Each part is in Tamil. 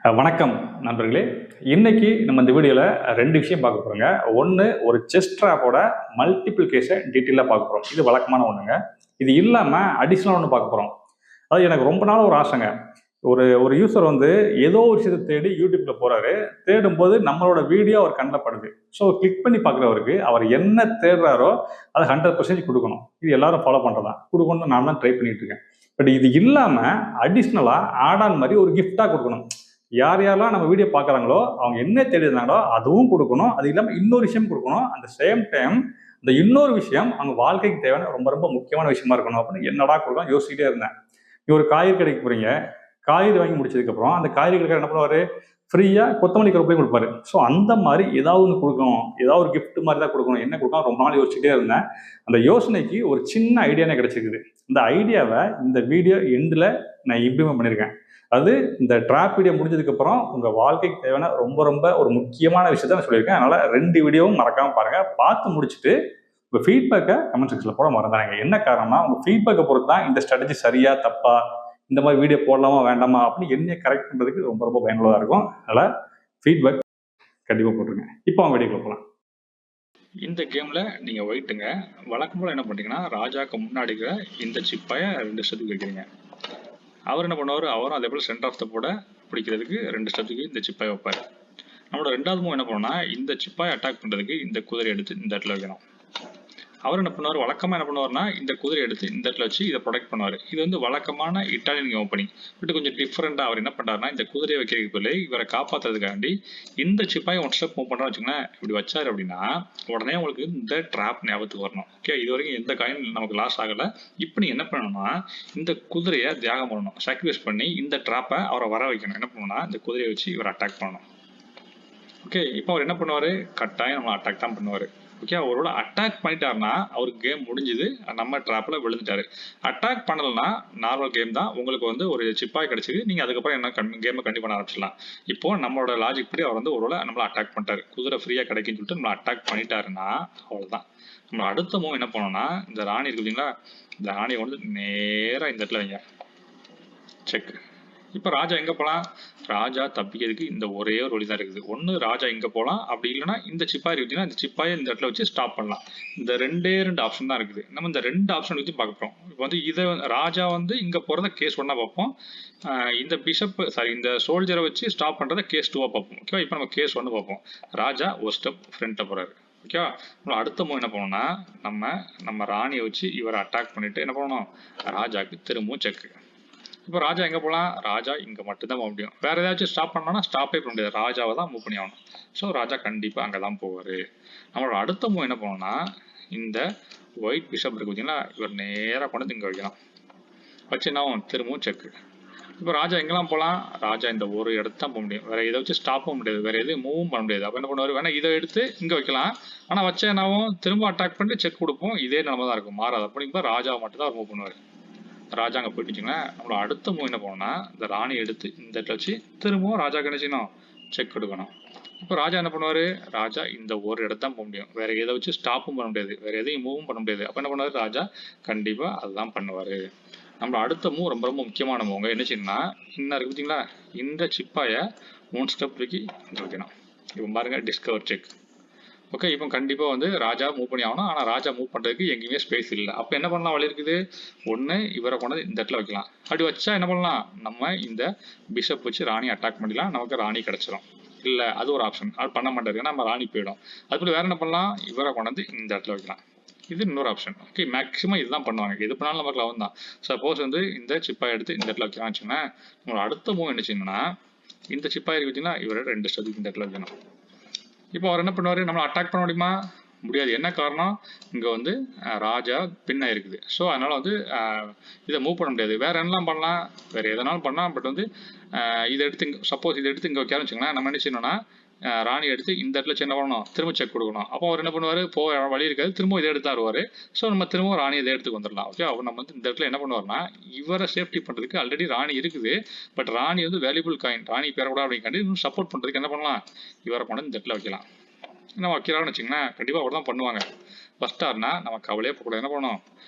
வணக்கம் நண்பர்களே. இன்னைக்கு நம்ம இந்த வீடியோவில் ரெண்டு விஷயம் பார்க்க போகிறோங்க. ஒன்று, ஒரு செஸ் ட்ராப்போட மல்டிபிள் கேஸை டீட்டெயிலாக பார்க்க போகிறோம். இது வழக்கமான ஒன்றுங்க. இது இல்லாமல் அடிஷ்னலாக ஒன்று பார்க்க போகிறோம். அது எனக்கு ரொம்ப நாள் ஒரு ஆசைங்க. ஒரு ஒரு யூசர் ஏதோ ஒரு விஷயத்தை தேடி யூடியூப்பில் போகிறாரு. தேடும்போது நம்மளோட வீடியோ அவர் கண்ணில் படுது. ஸோ கிளிக் பண்ணி பார்க்குறவருக்கு அவர் என்ன தேடுறாரோ அதை 100% கொடுக்கணும். இது எல்லாரும் ஃபாலோ பண்ணுறதான் கொடுக்கணும்னு நான் தான் ட்ரை பண்ணிட்டு இருக்கேன். பட் இது இல்லாமல் அடிஷ்னலாக ஆட் ஆன் மாதிரி ஒரு கிஃப்டாக கொடுக்கணும். யார் யாரெல்லாம் நம்ம வீடியோ பார்க்குறாங்களோ அவங்க என்ன தேடிருந்தாங்களோ அதுவும் கொடுக்கணும். அது இல்லாமல் இன்னொரு விஷயம் கொடுக்கணும். அந்த சேம் டைம் இந்த இன்னொரு விஷயம் அவங்க வாழ்க்கைக்கு தேவையான ரொம்ப ரொம்ப முக்கியமான விஷயமா இருக்கணும் அப்படின்னு என்னடா கொடுக்கலாம் யோசிச்சுட்டே இருந்தேன். நீ ஒரு காய்கறி கடைக்கு போறீங்க, காய்கறி வாங்கி முடிச்சதுக்கப்புறம் அந்த காய்கறி கடைக்காரர் என்ன பண்ணுவார், ஃப்ரீயாக கொத்தமல்லி கருவேப்பிலை கொடுப்பாரு. ஸோ அந்த மாதிரி ஏதாவது ஒன்று கொடுக்கணும், ஏதாவது ஒரு கிஃப்ட் மாதிரி தான் கொடுக்கணும். என்ன கொடுக்கலாம் ரொம்ப நாள் யோசிச்சுட்டே இருந்தேன். அந்த யோசனைக்கு ஒரு சின்ன ஐடியானே கிடைச்சிருக்குது. இந்த ஐடியாவை இந்த வீடியோ எண்டில் நான் இம்ப்ளிமெண்ட் பண்ணியிருக்கேன். அது இந்த ட்ராப் வீடியோ முடிஞ்சதுக்கப்புறம் உங்கள் வாழ்க்கைக்கு தேவையான ரொம்ப ரொம்ப ஒரு முக்கியமான விஷயத்த நான் சொல்லியிருக்கேன். அதனால் 2 வீடியோவும் மறக்காமல் பாருங்கள். பார்த்து முடிச்சுட்டு உங்கள் ஃபீட்பேக்கை கமெண்ட் செக்ஷனில் போட மறந்தாங்க. என்ன காரணம்னா உங்கள் ஃபீட்பேக்கை பொறுத்து தான் இந்த ஸ்ட்ராட்டஜி சரியா தப்பா, இந்த மாதிரி வீடியோ போடலாமா வேண்டாமா அப்படின்னு என்னைய கரெக்ட் பண்ணுறதுக்கு ரொம்ப ரொம்ப பயனுள்ளதாக இருக்கும். அதனால் ஃபீட்பேக் கண்டிப்பாக போட்டுருங்க. இப்போ அவங்க வீடியோக்குள்ள போகலாம். இந்த கேமில் நீங்கள் ஒயிட்டுங்க வழக்கம் போல் என்ன பண்ணுறீங்கன்னா, ராஜாவுக்கு முன்னாடி இருக்கிற இந்த சிப்பை 2 ஸ்டெப்புக்கு வைக்கிறீங்க. அவர் என்ன பண்ணுவார், அவரும் அதே போல் சென்டர் ஆஃப் த போர்டை பிடிக்கிறதுக்கு 2 ஸ்டெப்புக்கு இந்த சிப்பாய் வைப்பார். நம்மளோட 2வது மூவ் என்ன பண்ணோம்னா, இந்த சிப்பாய் அட்டாக் பண்ணுறதுக்கு இந்த குதிரை எடுத்து இந்த இடத்துல வைக்கணும். அவர் என்ன பண்ணுவார், வழக்கமாக என்ன பண்ணுவார்னா இந்த குதிரை எடுத்து இந்த இடத்துல வச்சு இதை ப்ரொடெக்ட் பண்ணுவார். இது வழக்கமான இட்டாலியன் ஓப்பனிங். பட் கொஞ்சம் டிஃப்ரெண்ட்டாக அவர் என்ன பண்ணுறாருனா, இந்த குதிரையை வைக்கிறதுக்கு பதில் இவரை காப்பாற்றுறதுக்காண்டி இந்த சிப்பாய் 1 ஸ்டெப் மூவ் பண்ணுறா வச்சுக்கோங்களேன். இப்படி வச்சார் அப்படின்னா உடனே உங்களுக்கு இந்த ட்ராப் ஞாபகத்துக்கு வரணும். ஓகே, இது வரைக்கும் எந்த காயின் நமக்கு லாஸ் ஆகலை. இப்போ நீங்கள் என்ன பண்ணணும்னா, இந்த குதிரையை தியாகம் பண்ணணும், சாக்ரிஃபைஸ் பண்ணி இந்த ட்ராப்பை அவரை வர வைக்கணும். என்ன பண்ணணும்னா, இந்த குதிரையை வச்சு இவர் அட்டாக் பண்ணணும். ஓகே, இப்போ அவர் என்ன பண்ணுவார், கட்டாயம் நம்ம அட்டாக் தான் பண்ணுவார். ஓகே, அவரோட அட்டாக் பண்ணிட்டாருன்னா அவருக்கு கேம் முடிஞ்சுது, நம்ம ட்ராப்பில் விழுந்துட்டாரு. அட்டாக் பண்ணலைன்னா நார்மல் கேம் தான், உங்களுக்கு ஒரு சிப்பாய் கிடச்சிது, நீங்கள் அதுக்கப்புறம் என்ன கேமை கண்டிப்பாக பண்ண ஆரம்பிச்சிடலாம். இப்போ நம்மளோட லாஜிக் படி அவர் ஒருவேளை நம்மளை அட்டாக் பண்ணிட்டாரு, குதிரை ஃப்ரீயாக கிடைக்குன்னு சொல்லிட்டு நம்மளை அட்டாக் பண்ணிட்டாருன்னா அவ்வளோதான். நம்ம அடுத்த மூவ் என்ன பண்ணோம்னா, இந்த ராணி இருக்கு இல்லைங்களா, இந்த ராணியை நேராக இந்த இடத்துல வைங்க, செக். இப்போ ராஜா எங்கே போகலாம், ராஜா தப்பிக்கிறதுக்கு இந்த ஒரே ஒரு வழி தான் இருக்குது. ஒன்று ராஜா இங்கே போகலாம், அப்படி இல்லைன்னா இந்த சிப்பாய் இருக்குன்னா இந்த சிப்பாயை இந்த இடத்துல வச்சு ஸ்டாப் பண்ணலாம். இந்த 2 ஆப்ஷன் தான் இருக்குது. நம்ம இந்த 2 ஆப்ஷன் வச்சு பார்க்க போகிறோம். இப்போ இதை ராஜா இங்கே போகிறத கேஸ் 1 பார்ப்போம். இந்த பிஷப் இந்த சோல்ஜரை வச்சு ஸ்டாப் பண்ணுறத கேஸ் 2 பார்ப்போம். ஓகேவா, இப்போ நம்ம கேஸ் 1 பார்ப்போம். ராஜா ஒரு ஸ்டெப் ஃப்ரண்ட்டில் போகிறாரு. ஓகேவா, நம்ம அடுத்த மூவ் என்ன பண்ணோம்னா, நம்ம ராணியை வச்சு இவரை அட்டாக் பண்ணிட்டு என்ன பண்ணணும், ராஜாக்கு திரும்பவும் செக்கு. இப்போ ராஜா எங்கே போகலாம், ராஜா இங்கே மட்டும்தான் போக முடியும். வேறு ஏதாச்சும் ஸ்டாப் பண்ணோம்னா ஸ்டாப்பே பண்ண முடியாது, ராஜாவை தான் மூவ் பண்ணி ஆகணும். ஸோ ராஜா கண்டிப்பாக அங்கே தான் போவார். நம்மளோட அடுத்த மூவ் என்ன பண்ணோம்னா, இந்த ஒயிட் பிஷப் இருக்கு பார்த்தீங்களா, இவர் நேராக கொண்டு இங்கே வைக்கலாம். வச்சு என்ன திரும்பவும் செக்கு. இப்போ ராஜா எங்கெல்லாம் போகலாம், ராஜா இந்த ஒரு இடத்து தான் போக முடியும், வேறு எதை வச்சு ஸ்டாப்பும் முடியாது, வேறு எதுவும் மூவும் பண்ண முடியாது. அப்போ என்ன பண்ணுவார், வேணா இதை எடுத்து இங்கே வைக்கலாம், ஆனால் வச்சா என்னாவும் திரும்ப அட்டாக் பண்ணிட்டு செக் கொடுப்போம், இதே நிலமை தான் இருக்கும், மாறாது. அப்படிங்கும்போது ராஜாவை மட்டும் தான் அவர் மூவ் பண்ணுவார். ராஜா அங்கே போயிட்டுச்சுங்கன்னா நம்மளோட அடுத்த மூவ் என்ன பண்ணணும்னா, இந்த ராணி எடுத்து இந்த இடத்துல வச்சு திரும்பவும் ராஜா கிடைச்சிக்கணும், செக் கொடுக்கணும். இப்போ ராஜா என்ன பண்ணுவார், ராஜா இந்த ஒரு இடத்தான் போக முடியும், வேற எதை வச்சு ஸ்டாப்பும் பண்ண முடியாது, வேற எதையும் மூவும் பண்ண முடியாது. அப்போ என்ன பண்ணுவார், ராஜா கண்டிப்பாக அதுதான் பண்ணுவார். நம்மளோட அடுத்த மூவ் ரொம்ப ரொம்ப முக்கியமான மூவ். என்ன செய்யணும்னா, இன்னும் இருக்கு பார்த்தீங்களா, இந்த சிப்பாயை 1 ஸ்டெப் தூக்கி வைக்கணும். இப்போ பாருங்க, டிஸ்கவர் செக். ஓகே, இப்போ கண்டிப்பாக ராஜா மூவ் பண்ணி ஆகணும். ஆனால் ராஜா மூவ் பண்ணுறதுக்கு எங்கேயுமே ஸ்பேஸ் இல்லை. அப்போ என்ன பண்ணலாம், வழி இருக்குது. ஒன்று, இவரை கொண்டு இந்த இடத்துல வைக்கலாம். அப்படி வச்சா என்ன பண்ணலாம், நம்ம இந்த பிஷப் வச்சு ராணி அட்டாக் பண்ணிடலாம், நமக்கு ராணி கிடச்சிரும். இல்லை, அது ஒரு ஆப்ஷன், அது பண்ண மாட்டாரு, ஏன்னா நம்ம ராணி போயிடும். அதுபோல் வேறு என்ன பண்ணலாம், இவரை கொண்டு இந்த இடத்துல வைக்கலாம். இது இன்னொரு ஆப்ஷன். ஓகே, மேக்ஸிமம் இதுதான் பண்ணுவாங்க, எது பண்ணாலும் நமக்கு லவன் தான். சப்போஸ் இந்த சிப்பாய் எடுத்து இந்த இடத்துல வைக்கலாம் வச்சுக்கோங்களேன். நம்மளோட அடுத்த மூவ் என்ன செய்யணும்னா, இந்த சிப்பாய் இருக்கு வச்சுன்னா இவரை 2 ஸ்டெப்புக்கு இந்த இடத்துல வைக்கணும். இப்போ அவர் என்ன பண்ணுவார், நம்மளை அட்டாக் பண்ண முடியுமா, முடியாது. என்ன காரணம், இங்கே ராஜா பின்ன இருக்குது. ஸோ அதனால் இதை மூவ் பண்ண முடியாது. வேறு என்னலாம் பண்ணலாம், வேறு எதனாலும் பண்ணலாம். பட் இதை எடுத்து சப்போஸ் இதை எடுத்து இங்கே வைக்காம வச்சுக்கலாம், நம்ம என்ன செய்யணும்னா, ராணி எடுத்து இந்த இடத்துல சின்ன பண்ணணும், திரும்ப செக் கொடுக்கணும். அப்போ அவர் என்ன பண்ணுவார், வழி இருக்காது, திரும்ப இதை எடுத்து வருவார். ஸோ நம்ம திரும்ப ராணி இதை எடுத்துக்கு வந்துடலாம். ஓகே, அவர் நம்ம இந்த இடத்துல என்ன பண்ணுவார்னா, இவரை சேஃப்டி பண்ணுறதுக்கு ஆல்ரெடி ராணி இருக்குது. பட் ராணி வேல்யூபிள் காயின், ராணி பெறக்கூடாது அப்படிங்காண்டி இன்னும் சப்போர்ட் பண்ணுறதுக்கு என்ன பண்ணலாம், இவரை கொண்டு இந்த இடத்துல வைக்கலாம். நம்ம வைக்கிறான்னு வச்சுங்களேன், கண்டிப்பாக அவர் தான் பண்ணுவாங்க. ஃபஸ்ட்டார்னா நம்ம கவலையே போகக்கூடாது. என்ன பண்ணணும்,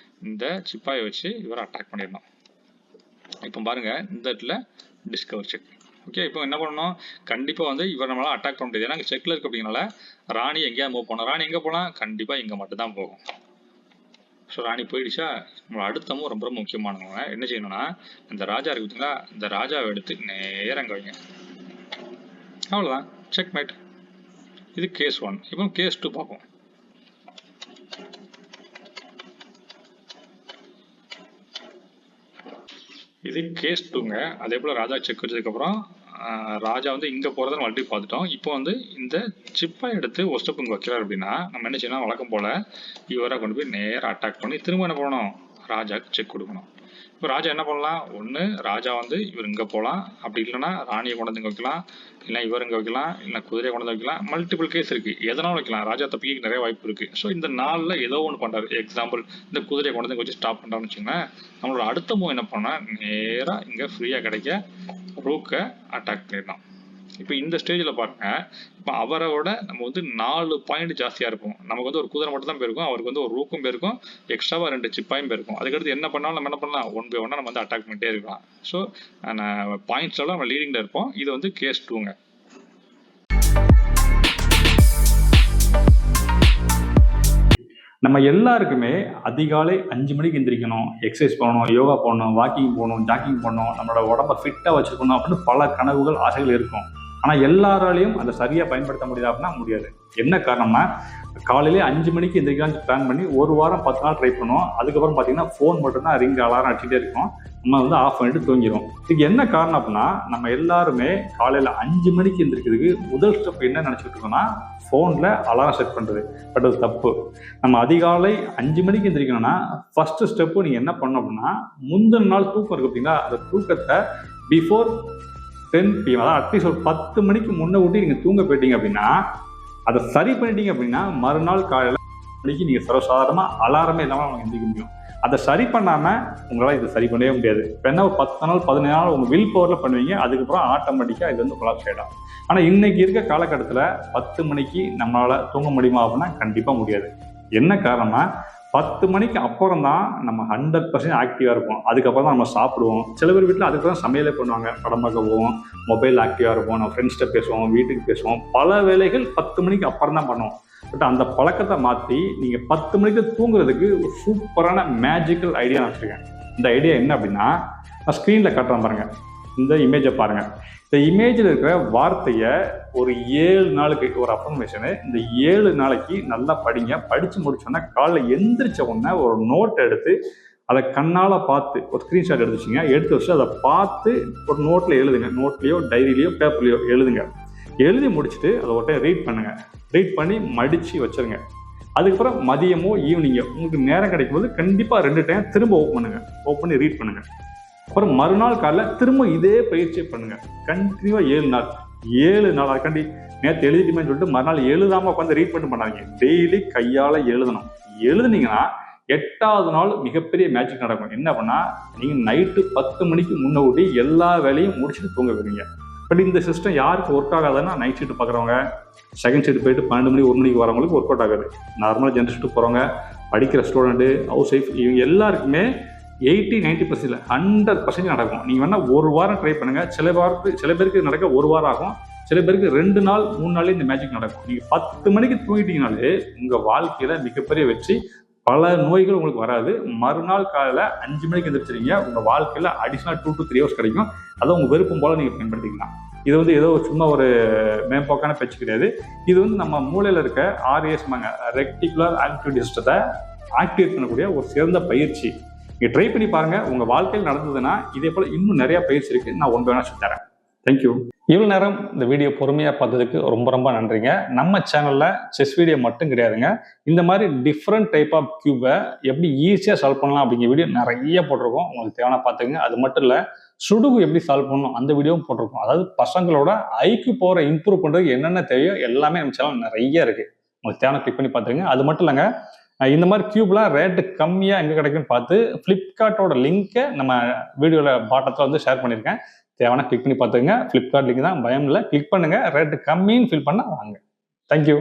இந்த சிப்பாயை வச்சு இவரை அட்டாக் பண்ணிடணும். இப்போ பாருங்கள், இந்த இடத்துல டிஸ்கவர் செக். ஓகே, இப்போ என்ன பண்ணணும், கண்டிப்பாக வந்து இவர் நம்மளால் அட்டாக் பண்ண முடியாது. ஏன்னா செக்கில் இருக்கு அப்படிங்கனால ராணி எங்கேயா மூவ் பண்ணணும். ராணி எங்கே போகலாம், கண்டிப்பாக இங்கே மட்டும் தான் போகும். ஸோ ராணி போயிடுச்சா, நம்மளோட அடுத்தமும் ரொம்ப ரொம்ப முக்கியமானவங்க என்ன செய்யணும்னா, இந்த ராஜா இருக்கு பார்த்தீங்களா, இந்த ராஜாவை எடுத்து நேரம் அங்கே வைங்க. அவ்வளோதான், செக் மேட். இது கேஸ் 1. இப்போ கேஸ் 2 பார்ப்போம். இது கேஸ் 2ங்க. அதே போல் ராஜா செக் வச்சதுக்கப்புறம் ராஜா வந்து இங்கே போகிறத நம்ம ஆல்ரெடி பார்த்துட்டோம். இப்போ வந்து இந்த சிப்பை எடுத்து ஒரு ஸ்டெப் இங்கே வைக்கிறார் அப்படின்னா நம்ம என்ன செய்யணும், வழக்கம் போல் இவரை கொண்டு போய் நேராக அட்டாக் பண்ணி திரும்ப என்ன பண்ணணும், ராஜாவுக்கு செக் கொடுக்கணும். இப்போ ராஜா என்ன பண்ணலாம், ஒன்று ராஜா வந்து இவர் இங்கே போகலாம், அப்படி இல்லைன்னா ராணியை கொண்டு வந்து இங்கே வைக்கலாம், இல்லை இவர் இங்கே வைக்கலாம், இல்லை குதிரையை கொண்டு வந்து வைக்கலாம். மல்டிபிள் கேஸ் இருக்குது, எதனாலும் வைக்கலாம். ராஜா தப்பிக்க நிறைய வாய்ப்பு இருக்குது. ஸோ இந்த நாளில் ஏதோ ஒன்று பண்ணுறாரு. எக்ஸாம்பிள் இந்த குதிரையை கொண்டு வந்து வச்சு ஸ்டாப் பண்ணுறான்னு வச்சுக்கோங்களேன். நம்மளோட அடுத்த மூவ் என்ன பண்ணால் நேராக இங்கே ஃப்ரீயாக கிடைக்க ரூக்கை அட்டாக் பண்ணிடலாம். இப்போ இந்த ஸ்டேஜில் பாருங்க, இப்போ அவரோட நம்ம வந்து 4 பாயிண்ட் ஜாஸ்தியாக இருக்கும். நமக்கு வந்து ஒரு குதிரை மட்டும் தான் போயிருக்கும், அவருக்கு வந்து ஒரு ரூக்கும் போயிருக்கும், எக்ஸ்ட்ராவாக 2 சிப்பாயும் போயிருக்கும். அதுக்கடுத்து என்ன பண்ணாலும் நம்ம என்ன பண்ணலாம், 1 by 1 நம்ம வந்து அட்டாக் பண்ணிட்டே இருக்கலாம். ஸோ பாயிண்ட்ஸோட நம்ம லீடிங்கில் இருப்போம். இது வந்து கேஸ் 2ங்க. நம்ம எல்லாருக்குமே அதிகாலை 5 மணிக்கு எந்திரிக்கணும், எக்ஸசைஸ் பண்ணணும், யோகா பண்ணணும், வாக்கிங் போகணும், ஜாக்கிங் பண்ணணும், நம்மளோட உடம்ப ஃபிட்டாக வச்சுக்கணும் அப்படின்னு பல கனவுகள், ஆசைகள் இருக்கும். ஆனால் எல்லாராலையும் அதை சரியாக பயன்படுத்த முடியாது அப்படின்னா முடியாது. என்ன காரணம்னா, காலையிலே 5 மணிக்கு எந்திரிக்கலாம்னு பிளான் பண்ணி ஒரு வாரம் 10 நாள் ட்ரை பண்ணுவோம். அதுக்கப்புறம் பார்த்தீங்கன்னா ஃபோன் மட்டும்தான் ரிங் அலாரம் அடிச்சுட்டே இருக்கும், நம்ம வந்து ஆஃப் பண்ணிட்டு தூங்கிடும். இதுக்கு என்ன காரணம் அப்படின்னா, நம்ம எல்லாருமே காலையில் 5 மணிக்கு எந்திரிக்கிறதுக்கு முதல் ஸ்டெப் என்ன நினச்சிட்டு இருக்கோம்னா, ஃபோனில் அலாரம் செட் பண்ணுறது. பட் அது தப்பு. நம்ம அதிகாலை 5 மணிக்கு எந்திரிக்கணும்னா ஃபஸ்ட்டு ஸ்டெப்பு நீங்கள் என்ன பண்ணணும் அப்படின்னா, முந்தின நாள் தூக்கம் இருக்குது அப்படின்னா, அந்த தூக்கத்தை பிஃபோர் 10 PM, அதாவது அட்லீஸ்ட் ஒரு 10 மணிக்கு முன்னே ஊட்டி நீங்கள் தூங்க போயிட்டீங்க அப்படின்னா, அதை சரி பண்ணிட்டீங்க அப்படின்னா மறுநாள் காலையில் மணிக்கு நீங்கள் சர்வசாதாரணமாக அலாரமே இல்லாமல் அவங்க எந்திரிக்க முடியும். அதை சரி பண்ணாமல் உங்களால் இதை சரி பண்ணவே முடியாது. இப்போ என்ன, ஒரு 10 நாள் 15 நாள் உங்கள் வில் பவரில் பண்ணுவீங்க, அதுக்கப்புறம் ஆட்டோமேட்டிக்காக இது வந்து கொலாப்ஸ் ஆகிடும். ஆனால் இன்னைக்கு இருக்க காலகட்டத்தில் 10 மணிக்கு நம்மளால் தூங்க முடியுமா அப்படின்னா கண்டிப்பாக முடியாது. என்ன காரணம்னா, 10 மணிக்கு அப்புறம் தான் நம்ம 100% ஆக்டிவாக இருப்போம். அதுக்கப்புறம் தான் நம்ம சாப்பிடுவோம். சில பேர் வீட்டில் அதுக்கு தான் சமையலே பண்ணுவாங்க, படம் பார்க்க போவோம், மொபைல் ஆக்டிவாக இருப்போம், நம்ம ஃப்ரெண்ட்ஸ்கிட்ட பேசுவோம், வீட்டுக்கு பேசுவோம். பல வேலைகள் 10 மணிக்கு அப்புறம் தான் பண்ணுவோம். பட் அந்த பழக்கத்தை மாற்றி நீங்கள் 10 மணிக்கு தூங்குறதுக்கு ஒரு சூப்பரான மேஜிக்கல் ஐடியா நான் வச்சுருக்கேன். இந்த ஐடியா என்ன அப்படின்னா, நான் ஸ்க்ரீனில் காட்டுறேன் பாருங்கள், இந்த இமேஜை பாருங்கள். இந்த இமேஜில் இருக்கிற வார்த்தையை ஒரு 7 நாளுக்கு ஒரு அஃபர்மேஷனு, இந்த 7 நாளைக்கு நல்லா படிங்க. படித்து முடிச்சோன்னா காலைல எந்திரிச்ச உடனே ஒரு நோட் எடுத்து அதை கண்ணால் பார்த்து ஒரு ஸ்க்ரீன்ஷாட் எடுத்து வச்சுங்க. எடுத்து வச்சு அதை பார்த்து ஒரு நோட்டில் எழுதுங்க. நோட்லேயோ டைரியிலையோ பேப்பர்லையோ எழுதுங்க. எழுதி முடிச்சுட்டு அதை ஒரு டைம் ரீட் பண்ணுங்கள். ரீட் பண்ணி மடித்து வச்சுருங்க. அதுக்கப்புறம் மதியமோ ஈவினிங்கோ உங்களுக்கு நேரம் கிடைக்கும்போது கண்டிப்பாக 2 டைம் திரும்ப ஓப்பன் பண்ணுங்கள். ஓப்பன் பண்ணி ரீட் பண்ணுங்கள். அப்புறம் மறுநாள் காலைல திரும்ப இதே பயிற்சியை பண்ணுங்கள். கண்டினியூவாக 7 நாள். 7 நாள் அதுக்காண்டி நேற்று எழுதிட்டுமே சொல்லிட்டு மறுநாள் எழுதாமல் உட்காந்து ரீட் பண்ணிட்டு பண்ணாதீங்க. டெய்லி கையால் எழுதணும். எழுதுனீங்கன்னா 8வது நாள் மிகப்பெரிய மேஜிக் நடக்கும். என்ன பண்ணால், நீங்கள் நைட்டு 10 மணிக்கு முன்ன ஊட்டி எல்லா வேலையும் முடிச்சுட்டு தூங்க வருவீங்க. பட் இந்த சிஸ்டம் யாருக்கு ஒர்க் ஆகாதுன்னா, நைட் ஷிஃப்ட் பார்க்குறவங்க, செகண்ட் ஷிஃப்ட் போயிட்டு 12 மணி 1 மணிக்கு வரவங்களுக்கு ஒர்க் அவுட் ஆகாது. நார்மலாக ஜென்ரல் ஷிஃப்ட் போகிறவங்க, படிக்கிற ஸ்டூடெண்ட்டு, ஹவுஸ் ஒய்ஃப், இவங்க எல்லாருக்குமே 80-90% இல்லை 100% நடக்கும். நீங்கள் வேணால் ஒரு வாரம் ட்ரை பண்ணுங்கள். சில பேருக்கு நடக்க ஒரு வாரம் ஆகும், சில பேருக்கு 2 நாள் 3 நாளே இந்த மேஜிக் நடக்கும். நீங்கள் 10 மணிக்கு தூங்கிட்டீங்கனாலே உங்கள் வாழ்க்கையில் மிகப்பெரிய வெற்றி. பல நோய்கள் உங்களுக்கு வராது. மறுநாள் காலையில் 5 மணிக்கு எந்திரிச்சிருங்க, உங்கள் வாழ்க்கையில் அடிஷ்னல் 2 to 3 hours கிடைக்கும். அதை உங்கள் விருப்பம் போல் நீங்கள் பயன்படுத்திக்கலாம். இது வந்து ஏதோ சும்மா ஒரு மேம்போக்கான பேச்சு கிடையாது. இது வந்து நம்ம மூளையில் இருக்க RASமாங்க, ரெக்டிகுலர் ஆக்டிவிட்டி சிஸ்டத்தை ஆக்டிவேட் பண்ணக்கூடிய ஒரு சிறந்த பயிற்சி. நீங்கள் ட்ரை பண்ணி பாருங்கள். உங்கள் வாழ்க்கையில் நடந்ததுன்னா இதே போல் இன்னும் நிறையா பயிற்சி இருக்குது. நான் ஒன்று வேணா சொல்லி தரேன். தேங்க்யூ. இவ்வளோ நேரம் இந்த வீடியோ பொறுமையாக பார்த்ததுக்கு ரொம்ப ரொம்ப நன்றிங்க. நம்ம சேனலில் செஸ் வீடியோ மட்டும் கிடையாதுங்க, இந்த மாதிரி டிஃப்ரெண்ட் டைப் ஆஃப் கியூபை எப்படி ஈஸியாக சால்வ் பண்ணலாம் அப்படிங்கிற வீடியோ நிறைய போட்டிருக்கோம். உங்களுக்கு தேவையான பார்த்துங்க. அது மட்டும் இல்லை, சுடுகு எப்படி சால்வ் பண்ணணும் அந்த வீடியோவும் போட்டிருக்கோம். அதாவது பசங்களோட ஐக்யூ பவரை இம்ப்ரூவ் பண்ணுறதுக்கு என்னென்ன தேவையோ எல்லாமே நம்ம சேனல் நிறைய இருக்குது. உங்களுக்கு தேவையான கிளிக் பண்ணி பார்த்துங்க. அது மட்டும் இல்லைங்க, இந்த மாதிரி கியூப்லாம் ரேட்டு கம்மியாக எங்கே கிடைக்குன்னு பார்த்து ஃப்ளிப்கார்ட்டோட லிங்க்கை நம்ம வீடியோவில் பாட்டத்தில் வந்து ஷேர் பண்ணியிருக்கேன். தேவையான கிளிக் பண்ணி பார்த்துங்க. ஃப்ளிப்கார்ட் லிங்க் தான், பயம் இல்லை, கிளிக் பண்ணுங்கள். ரேட்டு கம்மின்னு ஃபீல் பண்ணால் வாங்க. தேங்க்யூ.